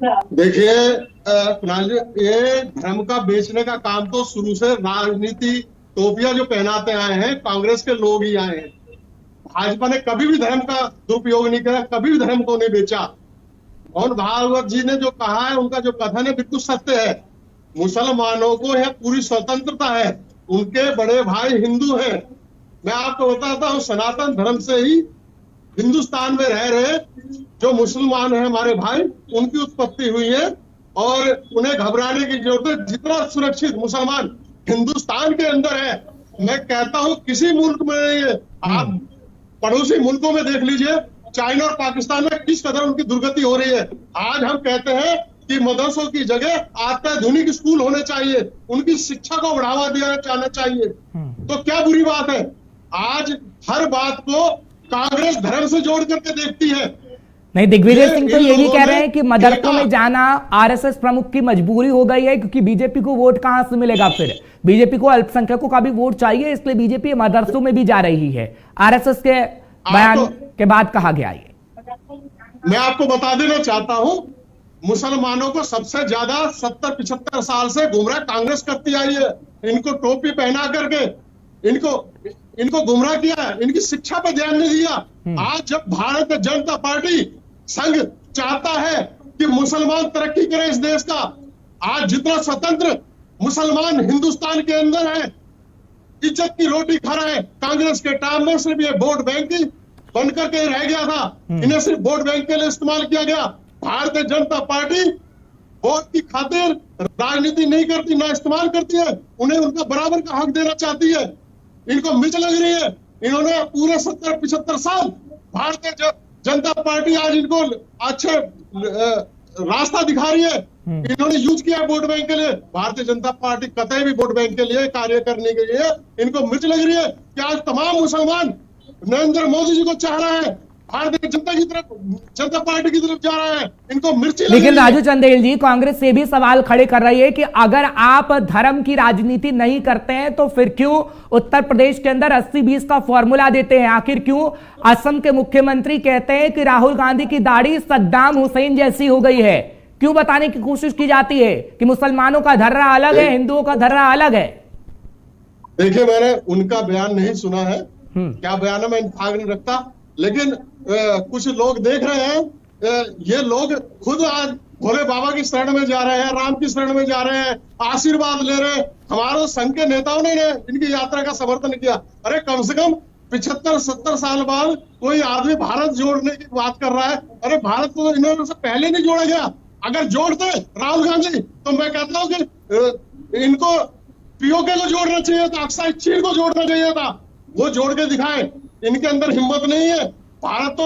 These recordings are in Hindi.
देखिए कुणाल जी, ये धर्म का बेचने का काम तो शुरू से राजनीति टोपियां जो पहनाते आए हैं कांग्रेस के लोग ही आए हैं। भाजपा ने कभी भी धर्म का दुरुपयोग नहीं किया, कभी भी धर्म को नहीं बेचा। मोहन भागवत जी ने जो कहा है, उनका जो कथन है बिल्कुल सत्य है। मुसलमानों को यह पूरी स्वतंत्रता है, उनके बड़े भाई हिंदू हैं। मैं आपको बताता हूँ, सनातन धर्म से ही हिंदुस्तान में रह रहे जो मुसलमान हैं हमारे भाई, उनकी उत्पत्ति हुई है और उन्हें घबराने की जरूरत है। जितना सुरक्षित मुसलमान हिंदुस्तान के अंदर है, मैं कहता हूं किसी मुल्क में नहीं है। आप पड़ोसी मुल्कों में देख लीजिए, चाइना और पाकिस्तान में किस कदर उनकी दुर्गति हो रही है। आज हम कहते हैं कि मदरसों की जगह अत्याधुनिक स्कूल होने चाहिए, उनकी शिक्षा को बढ़ावा दिया जाना चाहिए। तो क्या बुरी बात है? आज हर बात को कांग्रेस धर्म से जोड़ करके देखती है। नहीं, दिग्विजय सिंह तो ये भी कह रहे हैं कि मदरसों में जाना आरएसएस प्रमुख की मजबूरी हो गई है, क्योंकि बीजेपी को वोट कहां से मिलेगा। फिर बीजेपी को अल्पसंख्यकों का भी वोट चाहिए, इसलिए बीजेपी मदरसों में भी जा रही है। आरएसएस के बयान के बाद कहा गया ये। मैं आपको बता देना चाहता हूं, मुसलमानों को सबसे ज्यादा 70-75 साल से गुमराह कांग्रेस करती आई है। इनको टोपी पहना करके इनको गुमराह किया, इनकी शिक्षा पर ध्यान नहीं दिया। आज जब भारतीय जनता पार्टी संघ चाहता है कि मुसलमान तरक्की करे इस देश का, आज जितना स्वतंत्र मुसलमान हिंदुस्तान के अंदर है, इज्जत की रोटी खा रहे हैं। कांग्रेस के टाइम में सिर्फ ये वोट बैंक बनकर के रह गया था, इन्हें सिर्फ वोट बैंक के लिए इस्तेमाल किया गया। भारतीय जनता पार्टी वोट की खातिर राजनीति नहीं करती, ना इस्तेमाल करती है, उन्हें उनका बराबर का हक देना चाहती है। इनको मिर्च लग रही है। इन्होंने पूरे 70-75 साल भारतीय जनता पार्टी आज इनको अच्छे रास्ता दिखा रही है। इन्होंने यूज किया वोट बैंक के लिए। भारतीय जनता पार्टी कतई भी वोट बैंक के लिए कार्य करने के लिए इनको मिर्च लग रही है कि आज तमाम मुसलमान नरेंद्र मोदी जी को चाह रहा है, भारतीय जनता पार्टी की तरफ जा रहा है, इनको मिर्ची। लेकिन राजू चंदेल जी, कांग्रेस से भी सवाल खड़े कर रही है कि अगर आप धर्म की राजनीति नहीं करते हैं तो फिर क्यों उत्तर प्रदेश के अंदर 80-20 का फॉर्मूला देते हैं? आखिर क्यों असम के मुख्यमंत्री कहते हैं कि राहुल गांधी की दाढ़ी सद्दाम हुसैन जैसी हो गई है? क्यों बताने की कोशिश की जाती है कि मुसलमानों का धर्रा अलग है, हिंदुओं का धर्रा अलग है? देखिए, मैंने उनका बयान नहीं सुना है, क्या बयान है मैं इंतजार नहीं रखता, लेकिन कुछ लोग देख रहे हैं, ये लोग खुद आज भोले बाबा की शरण में जा रहे हैं, राम की शरण में जा रहे हैं, आशीर्वाद ले रहे हैं। हमारे संघ के नेताओं ने इनकी यात्रा का समर्थन किया। अरे कम से कम 75-70 साल बाद कोई आदमी भारत जोड़ने की बात कर रहा है। अरे भारत को इन्होंने से पहले नहीं जोड़ा गया। अगर जोड़ते राहुल गांधी तो मैं कहता हूँ कि इनको पीओके को जोड़ना चाहिए था, अक्साई चीन को जोड़ना चाहिए था। वो जोड़ के दिखाएं, इनके अंदर हिम्मत नहीं है। भारत तो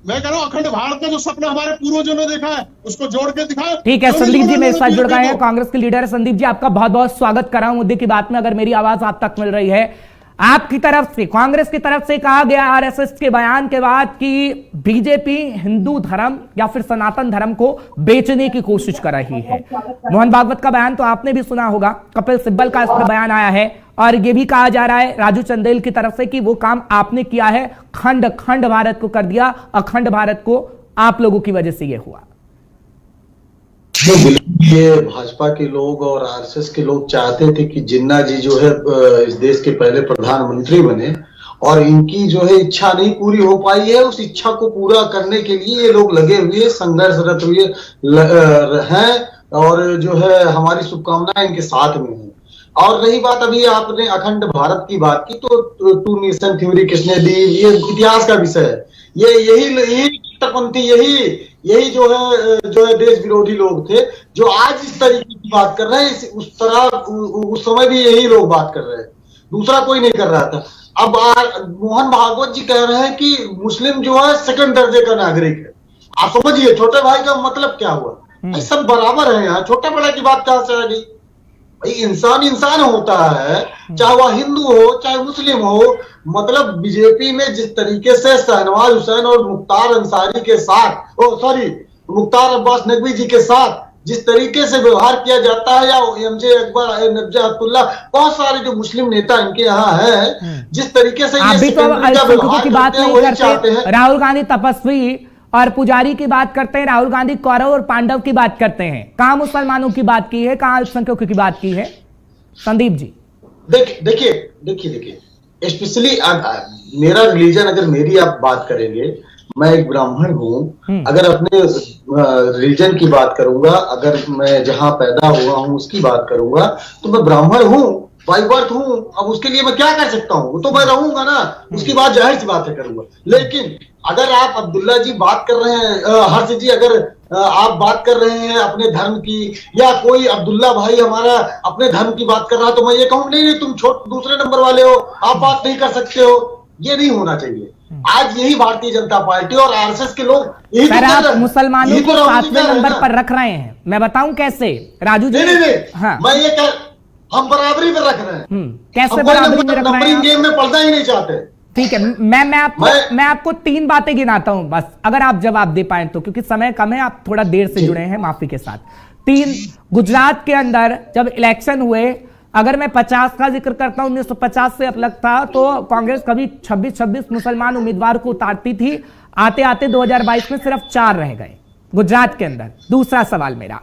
मैं कह रहा हूं, अखंड भारत का जो सपना हमारे पूर्वजों ने देखा है उसको जोड़ के दिखाएं। ठीक है, संदीप जी मेरे साथ जुड़ गए हैं, कांग्रेस के लीडर है। संदीप जी, आपका बहुत बहुत स्वागत कर रहा हूं मुद्दे की बात में। अगर मेरी आवाज आप तक मिल रही है, आपकी तरफ से, कांग्रेस की तरफ से कहा गया आरएसएस के बयान के बाद कि बीजेपी हिंदू धर्म या फिर सनातन धर्म को बेचने की कोशिश कर रही है। मोहन भागवत का बयान तो आपने भी सुना होगा, कपिल सिब्बल का इस पर बयान आया है और यह भी कहा जा रहा है राजू चंदेल की तरफ से कि वो काम आपने किया है, खंड खंड भारत को कर दिया, अखंड भारत को आप लोगों की वजह से यह हुआ। ये भाजपा के लोग और आरएसएस के लोग चाहते थे कि जिन्ना जी जो है इस देश के पहले प्रधानमंत्री बने, और इनकी जो है इच्छा नहीं पूरी हो पाई है। उस इच्छा को पूरा करने के लिए ये लोग लगे हुए, संघर्षरत हुए हैं, और जो है हमारी शुभकामनाएं इनके साथ में है। और रही बात, अभी आपने अखंड भारत की बात की, तो टू नेशन थ्योरी किसने दी, ये इतिहास का विषय है। यही कट्टरपंथी, यही जो है देश विरोधी लोग थे जो आज इस तरीके की बात कर रहे हैं। उस समय भी यही लोग बात कर रहे हैं, दूसरा कोई नहीं कर रहा था। अब मोहन भागवत जी कह रहे हैं कि मुस्लिम जो है सेकंड दर्जे का नागरिक है। आप समझिए छोटे भाई का मतलब क्या हुआ। सब बराबर है, यहाँ छोटे बड़े की बात कहां से आ गई? भाई इंसान होता है, चाहे वह हिंदू हो चाहे मुस्लिम हो। मतलब बीजेपी में जिस तरीके से शहनवाज हुसैन और मुख्तार अब्बास नकवी जी के साथ जिस तरीके से व्यवहार किया जाता है, या एमजे अकबर, नब्जा अब्दुल्ला, बहुत सारे जो मुस्लिम नेता इनके यहाँ हैं, जिस तरीके से आप भी तो की बात नहीं करते। राहुल गांधी तपस्वी और पुजारी की बात करते हैं, राहुल गांधी कौरव और पांडव की बात करते हैं। कहां मुसलमानों की बात की है, कहां अल्पसंख्यकों की बात की है? संदीप जी देखिए स्पेशली मेरा रिलीजन, अगर मेरी आप बात करेंगे, मैं एक ब्राह्मण हूं। अगर अपने रिलीजन की बात करूंगा, अगर मैं जहां पैदा हुआ हूं उसकी बात करूंगा, तो मैं ब्राह्मण हूं, बाई बर्थ हूं। अब उसके लिए मैं क्या कर सकता हूं? तो मैं रहूंगा ना, उसकी बात जाहिर सी बात है करूंगा। लेकिन अगर आप अब्दुल्ला जी बात कर रहे हैं, हर्ष जी अगर आप बात कर रहे हैं अपने धर्म की, या कोई अब्दुल्ला भाई हमारा अपने धर्म की बात कर रहा, तो मैं ये कहूँ नहीं तुम दूसरे नंबर वाले हो, आप बात नहीं कर सकते हो। ये नहीं होना चाहिए। आज यही भारतीय जनता पार्टी और आरएसएस के लोग यही सर, आप मुसलमानों को 7वें नंबर पर रख रहे हैं। मैं बताऊं कैसे? राजू जी नहीं, हाँ, मैं ये हम बराबरी पर रख रहे हैं। कैसे बराबरी में रख रहे हैं? गेम में पढ़ना ही नहीं चाहते। ठीक है, मैं आपको 3 बातें गिनाता हूं बस, अगर आप जवाब दे पाए तो, क्योंकि समय कम है, आप थोड़ा देर से जुड़े हैं, माफी के साथ। 3, गुजरात के अंदर जब इलेक्शन हुए, अगर मैं 50 का जिक्र करता हूं, 1950 से अब तक था, तो कांग्रेस कभी 26 मुसलमान उम्मीदवार को उतारती थी। आते आते 2022 में सिर्फ 4 रह गए गुजरात के अंदर। दूसरा सवाल मेरा,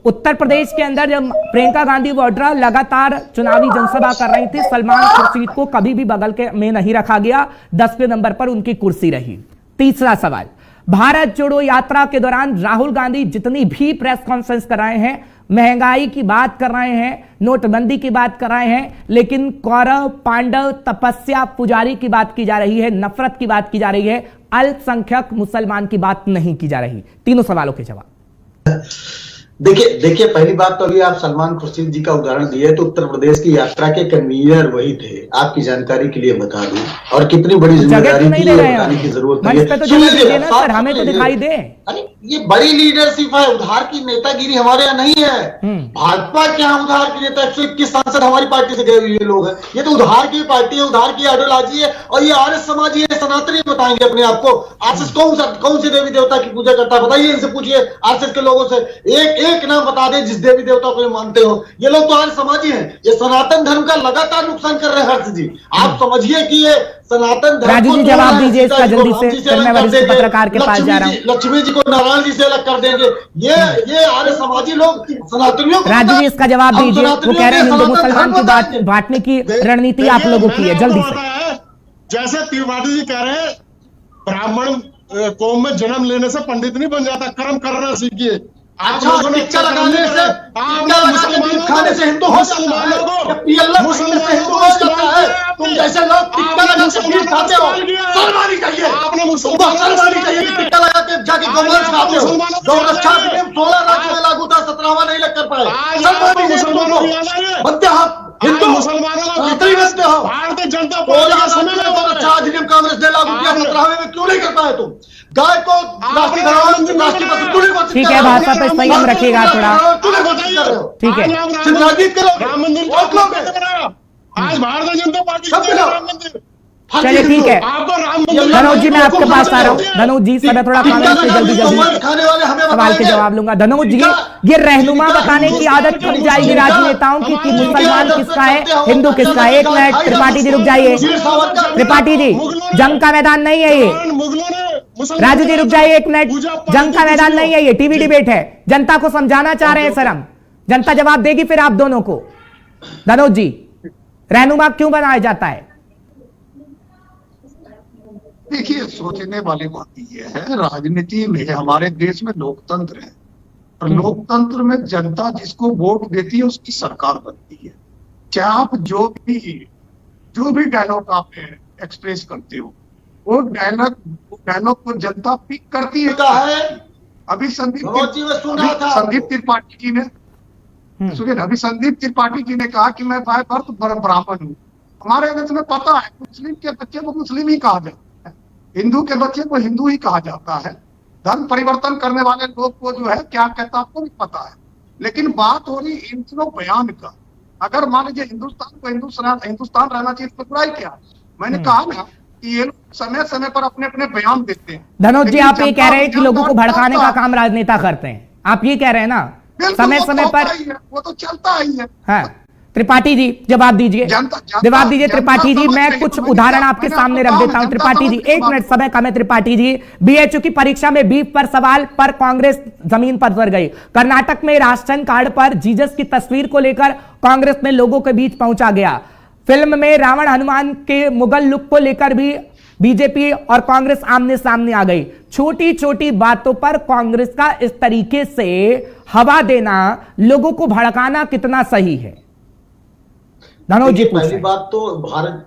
उत्तर प्रदेश के अंदर जब प्रियंका गांधी वाड्रा लगातार चुनावी जनसभा कर रही थी, सलमान खुर्शीद को कभी भी बगल के में नहीं रखा गया, 10वें नंबर पर उनकी कुर्सी रही। तीसरा सवाल, भारत जोड़ो यात्रा के दौरान राहुल गांधी जितनी भी प्रेस कॉन्फ्रेंस कर रहे हैं, महंगाई की बात कर रहे हैं, नोटबंदी की बात कर रहे हैं, लेकिन कौरव, पांडव, तपस्या, पुजारी की बात की जा रही है, नफरत की बात की जा रही है, अल्पसंख्यक मुसलमान की बात नहीं की जा रही। तीनों सवालों के जवाब। देखिए पहली बात तो अभी आप सलमान खुर्शीद जी का उदाहरण दिए, तो उत्तर प्रदेश की यात्रा के कन्वीनर वही थे, आपकी जानकारी के लिए बता दूं। और कितनी बड़ी जिम्मेदारी थी, बताने की जरूरत नहीं है। सर, हमें तो दिखाई दे। अरे ये बड़ी लीडरशिप है, उधार की नेतागिरी हमारे यहाँ नहीं है। भाजपा के यहाँ उधार की नेता 121 सांसद हमारी पार्टी से गए हुए लोग हैं। ये तो उधार की पार्टी है, उधार की आइडियोलॉजी है, और ये आर्य समाजी है, सनातनी बताएंगे अपने आप को। आरएसएस कौन से देवी देवता की पूजा करता है? बताइए, इनसे पूछिए आरएसएस के लोगों से, एक नाम बता दे जिस देवी देवता को मानते हो। ये लोग तो आर्य समाजी हैं, ये सनातन धर्म का लगातार नुकसान कर रहे हैं। हर्ष जी, आप समझिए कि ये सनातन धर्म, राजू जी जवाब दीजिए इसका जल्दी से, फिर मैं वरिष्ठ पत्रकार के पास जा रहा हूं। लक्ष्मी जी को नारायण जी से अलग कर देंगे। ये आर्य समाजी लोग सनातनियों को, राजू जी इसका जवाब दीजिए। वो कह रहे हैं हिंदू मुसलमान की बात बांटने की रणनीति आप लोगों की है, जल्दी से। जैसे त्रिपाठी जी कह रहे हैं, ब्राह्मण कौम में जन्म लेने से पंडित नहीं बन जाता, कर्म करना सीखिए। आप लोगों ने टिक्का लगाने से, खाने से हिंदू हो जाता है, मुसलमान से हिंदू हो जाता है। तुम जैसे लोग टिक्का लगा के मीट खाते हो, सलमानी चाहिए, आपने मुसलमानी चाहिए, टिक्का लगा के जाके गोमांस खाते हो। जो अच्छा 16 राज्य में लागू था, 17वां नहीं लग कर पाए। सलमानी बनते हो, हिंदू मुसलमानों बनते हो। भारतीय जनता पार्टी समय में बहुत अच्छा अधिनियम कांग्रेस ने लागू किया, 17वें में क्यों नहीं कर पाए तुम? गाय को राष्ट्रीय ठीक है, भाषा पे संयम रखिएगा थोड़ा, ठीक है। राम मंदिर आज भारतीय जनता पार्टी राम मंदिर, चलिए ठीक है। धनोज जी मैं आपके पास आ रहा हूँ। धनोज जी समय थोड़ा कांग्रेस से जल्दी सवाल के जवाब लूंगा। धनोज जी, ये रहनुमा बताने की आदत छूट जाएगी राजनेताओं की कि मुसलमान किसका है, हिंदू किसका है। 1 मिनट त्रिपाठी जी रुक जाइए। त्रिपाठी जी, जंग का मैदान नहीं है ये। राजू जी रुक जाइए 1 मिनट, जंग का मैदान नहीं है ये, टीवी डिबेट है। जनता को समझाना चाह रहे हैं सर हम, जनता जवाब देगी फिर आप दोनों को। धनोज जी, रहनुमा क्यों बनाया जाता है? देखिए, सोचने वाली बात यह है, राजनीति में हमारे देश में लोकतंत्र है, और लोकतंत्र में जनता जिसको वोट देती है उसकी सरकार बनती है। चाहे आप जो भी डायलॉग आप एक्सप्रेस करते हो, वो डायलॉग को जनता पिक करती है। अभी संदीप त्रिपाठी जी ने सुनिए, अभी संदीप त्रिपाठी जी ने कहा कि मैं ब्राह्मण हूँ। हमारे देश में पता है, मुस्लिम के बच्चे को मुस्लिम ही कहा जाता है, हिंदू के बच्चे को हिंदू ही कहा जाता है। धर्म परिवर्तन करने वाले लोग को जो है क्या कहता है आपको भी पता है। लेकिन बात हो रही इन बयान का। अगर मान लीजिए हिंदुस्तान को हिंदुस्तान रहना चाहिए, इसमें बुराई क्या? मैंने कहा ना कि ये समय समय पर अपने अपने बयान देते हैं। धनोज जी, आप ये कह रहे हैं कि लोगों को भड़काने का काम राजनेता करते हैं, आप ये कह रहे हैं ना? समय समय पर वो तो चलता ही है। हाँ, त्रिपाठी जी जवाब दीजिए, जवाब दीजिए त्रिपाठी जी। मैं कुछ उदाहरण आपके सामने रख देता हूं त्रिपाठी जी, एक मिनट समय कम है त्रिपाठी जी। बीएचयू की परीक्षा में बीफ पर सवाल पर कांग्रेस जमीन पर उतर गई। कर्नाटक में राशन कार्ड पर जीसस की तस्वीर को लेकर कांग्रेस में लोगों के बीच पहुंचा गया। फिल्म में रावण हनुमान के मुगल लुक को लेकर भी बीजेपी और कांग्रेस आमने सामने आ गई। छोटी छोटी बातों पर कांग्रेस का इस तरीके से हवा देना, लोगों को भड़काना कितना सही है? धनोज जी पहली बात तो भारत,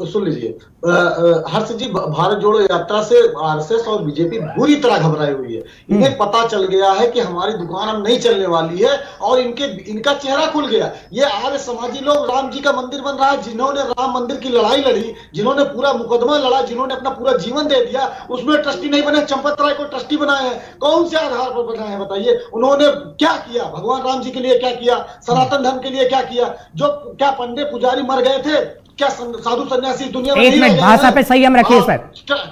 सुन लीजिए हर्ष जी, भारत जोड़ो यात्रा से आरएसएस और बीजेपी बुरी तरह घबराई हुई है। इन्हें पता चल गया है कि हमारी दुकान अब नहीं चलने वाली है और इनका चेहरा खुल गया। ये आर्य समाजी लोग, राम जी का मंदिर बन रहा है, जिन्होंने राम मंदिर की लड़ाई लड़ी, जिन्होंने पूरा मुकदमा लड़ा, जिन्होंने अपना पूरा जीवन दे दिया, उसमें ट्रस्टी नहीं बने, चंपत राय को ट्रस्टी बनाए हैं। कौन से आधार पर बनाए हैं बताइए? उन्होंने क्या किया? भगवान राम जी के लिए क्या किया? सनातन धर्म के लिए क्या किया? जो क्या पंडित पुजारी मर गए थे, क्या साधु सन्यासी दुनिया में? एक मिनट, भाषा पे संयम रखिए सर।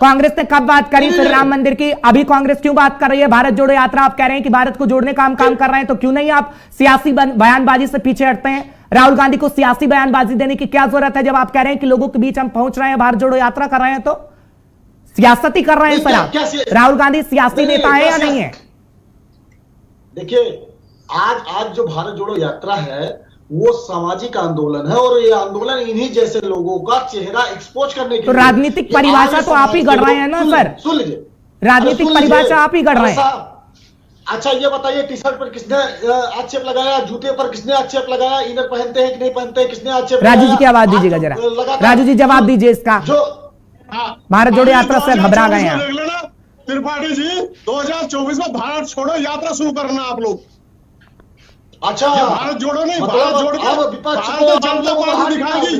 कांग्रेस ने कब बात करी फिर राम मंदिर की? अभी कांग्रेस क्यों बात कर रही है? भारत जोड़ो यात्रा आप कह रहे हैं कि भारत को जोड़ने का हम काम कर रहे हैं, तो क्यों नहीं आप सियासी बयानबाजी से पीछे हटते हैं? राहुल गांधी को सियासी बयानबाजी देने की क्या जरूरत है जब आप कह रहे हैं कि लोगों के बीच हम पहुंच रहे हैं, भारत जोड़ो यात्रा कर रहे हैं? तो सियासत ही कर रहे हैं सर आप। राहुल गांधी सियासी नेता है या नहीं है? देखिए आज जो भारत जोड़ो यात्रा है वो सामाजिक आंदोलन है और ये आंदोलन इन्हीं जैसे लोगों का चेहरा एक्सपोज करने के तो राजनीतिक परिभाषा तो आप ही गढ़ रहे हैं ना सर? सुन लीजिए, राजनीतिक परिभाषा आप ही गढ़ रहे हैं। अच्छा ये बताइए, टी शर्ट पर किसने आक्षेप लगाया? जूते पर किसने आक्षेप लगाया? इनर पहनते हैं कि नहीं पहनते हैं, किसने आक्षेप लगाया? राजू जी की आवाज दीजिएगा जरा, राजू जी जवाब दीजिए इसका। जो भारत जोड़ो यात्रा से घबरा गए हैं त्रिपाठी जी। 2024 में भारत छोड़ो यात्रा शुरू करना आप लोग। अच्छा भारत जोड़ो नहीं, भारत जोड़ के विपक्ष को जनता पार्टी दिखाएगी,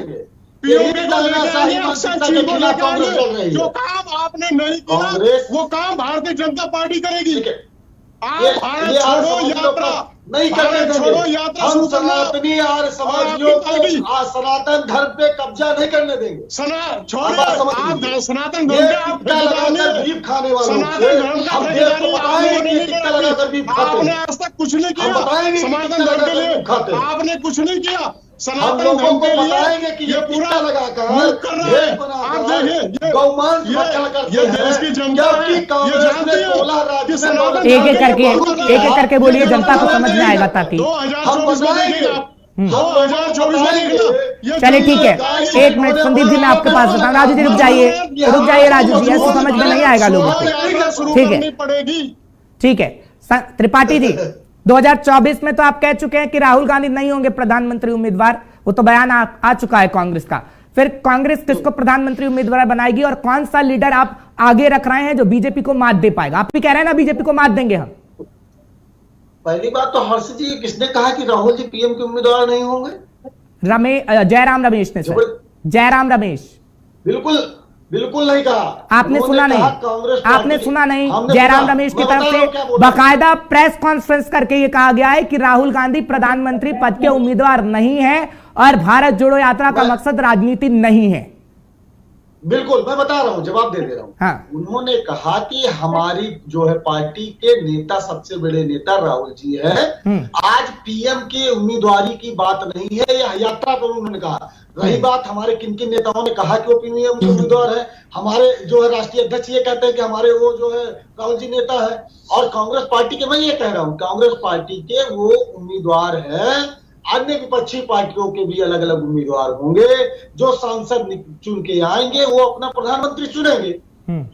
पीओके को लेकर आएंगे, अक्षय चीज को लेकर आएंगे। जो काम आपने नहीं किया वो काम भारतीय जनता पार्टी करेगी। आप भारत छोड़ो यात्रा नहीं करने छोड़ो यात्रा शुरू करना। सनातनी और समाजियों को सनातन धर्म पे कब्जा नहीं करने देंगे। छोड़िए, आप सनातन धर्म के आप बीफ खाने वाले, सनातन धर्म का आपने आज तक कुछ नहीं किया सनातन धर्म के लिए, आपने कुछ नहीं किया सनातन धर्म के लिए। कि ये पूरा लगाकर कर रहा है। आप देखिए ये देश की जनता है, ये जानती है कि सनातन एक एक करके बोलिए, जनता को समझ में आएगा ताकि 2024 में देखिएगा, 2024 में देखिएगा। चलिए ठीक है, एक मिनट संदीप जी मैं आपके पास बताऊं। राजू जी रुक जाइए राजू जी, ऐसे समझ में नहीं आएगा लोगों को। ठीक है ठीक है त्रिपाठी जी, 2024 में तो आप कह चुके हैं कि राहुल गांधी नहीं होंगे प्रधानमंत्री उम्मीदवार, वो तो बयान आ चुका है कांग्रेस का। फिर कांग्रेस किसको प्रधानमंत्री उम्मीदवार बनाएगी और कौन सा लीडर आप आगे रख रहे हैं जो बीजेपी को मात दे पाएगा? आप भी कह रहे हैं ना बीजेपी को मात देंगे हम। पहली बात तो हर्ष जी, किसने कहा कि राहुल जी पीएम के उम्मीदवार नहीं होंगे? जयराम रमेश ने सर, जयराम रमेश। बिल्कुल नहीं कहा। आपने सुना नहीं? आपने सुना नहीं? जयराम रमेश की तरफ से बाकायदा प्रेस कॉन्फ्रेंस करके ये कहा गया है कि राहुल गांधी प्रधानमंत्री पद के उम्मीदवार नहीं है और भारत जोड़ो यात्रा का मकसद राजनीति नहीं है। बिल्कुल, मैं बता रहा हूं, जवाब दे रहा हूं। हाँ। उन्होंने कहा कि हमारी जो है पार्टी के नेता, सबसे बड़े नेता राहुल जी है, आज पीएम की उम्मीदवारी की बात नहीं है, यह यात्रा पर उन्होंने कहा। रही बात हमारे किन किन नेताओं ने कहा कि वो पीएम के उम्मीदवार है, हमारे जो है राष्ट्रीय अध्यक्ष ये कहते हैं कि हमारे वो जो है राहुल जी नेता है, और कांग्रेस पार्टी के, मैं ये कह रहा हूँ कांग्रेस पार्टी के वो उम्मीदवार है। अन्य विपक्षी पार्टियों के भी अलग अलग उम्मीदवार होंगे, जो सांसद चुन के आएंगे वो अपना प्रधानमंत्री चुनेंगे।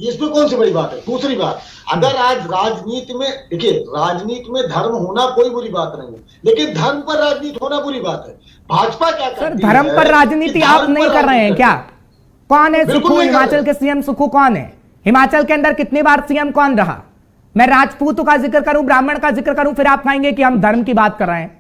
इसमें कौन सी बड़ी बात है? दूसरी बात, अगर आज राजनीति में, देखिए राजनीति में धर्म होना कोई बुरी बात नहीं है, लेकिन धर्म पर राजनीति होना बुरी बात है। भाजपा क्या करती है? धर्म पर राजनीति आप नहीं कर रहे हैं क्या? कौन है सुखू? हिमाचल के सीएम सुखू कौन है? हिमाचल के अंदर कितनी बार सीएम कौन रहा? मैं राजपूतों का जिक्र करूं, ब्राह्मण का जिक्र करूं, फिर आप कहेंगे कि हम धर्म की बात कर रहे हैं।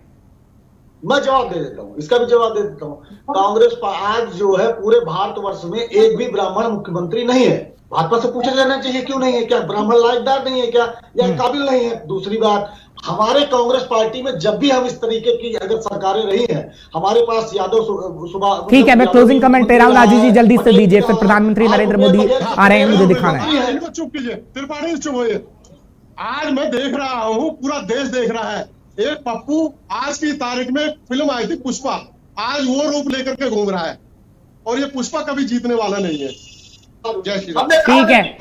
मैं जवाब दे देता हूं, इसका भी जवाब दे देता हूं। कांग्रेस आज जो है पूरे भारतवर्ष में एक भी ब्राह्मण मुख्यमंत्री नहीं है। भाजपा से पूछा जाना चाहिए क्यों नहीं है? क्या ब्राह्मण लायकदार नहीं है क्या, या काबिल नहीं है? दूसरी बात, हमारे कांग्रेस पार्टी में जब भी हम इस तरीके की अगर सरकारें रही हैं, हमारे पास यादव सुबह, ठीक है मैं क्लोजिंग कमेंट दे रहा हूं, राजू जी जल्दी से दीजिए, फिर प्रधानमंत्री नरेंद्र मोदी आ रहे हैं, मुझे दिखाना है। चुप कीजिए त्रिपाठी, चुप होइए। आज मैं देख रहा हूं, पूरा देश देख रहा है, एक पप्पू आज की तारीख में फिल्म आई थी पुष्पा, आज वो रूप लेकर के घूम रहा है, और ये पुष्पा कभी जीतने वाला नहीं है। जय श्री राम। ठीक है।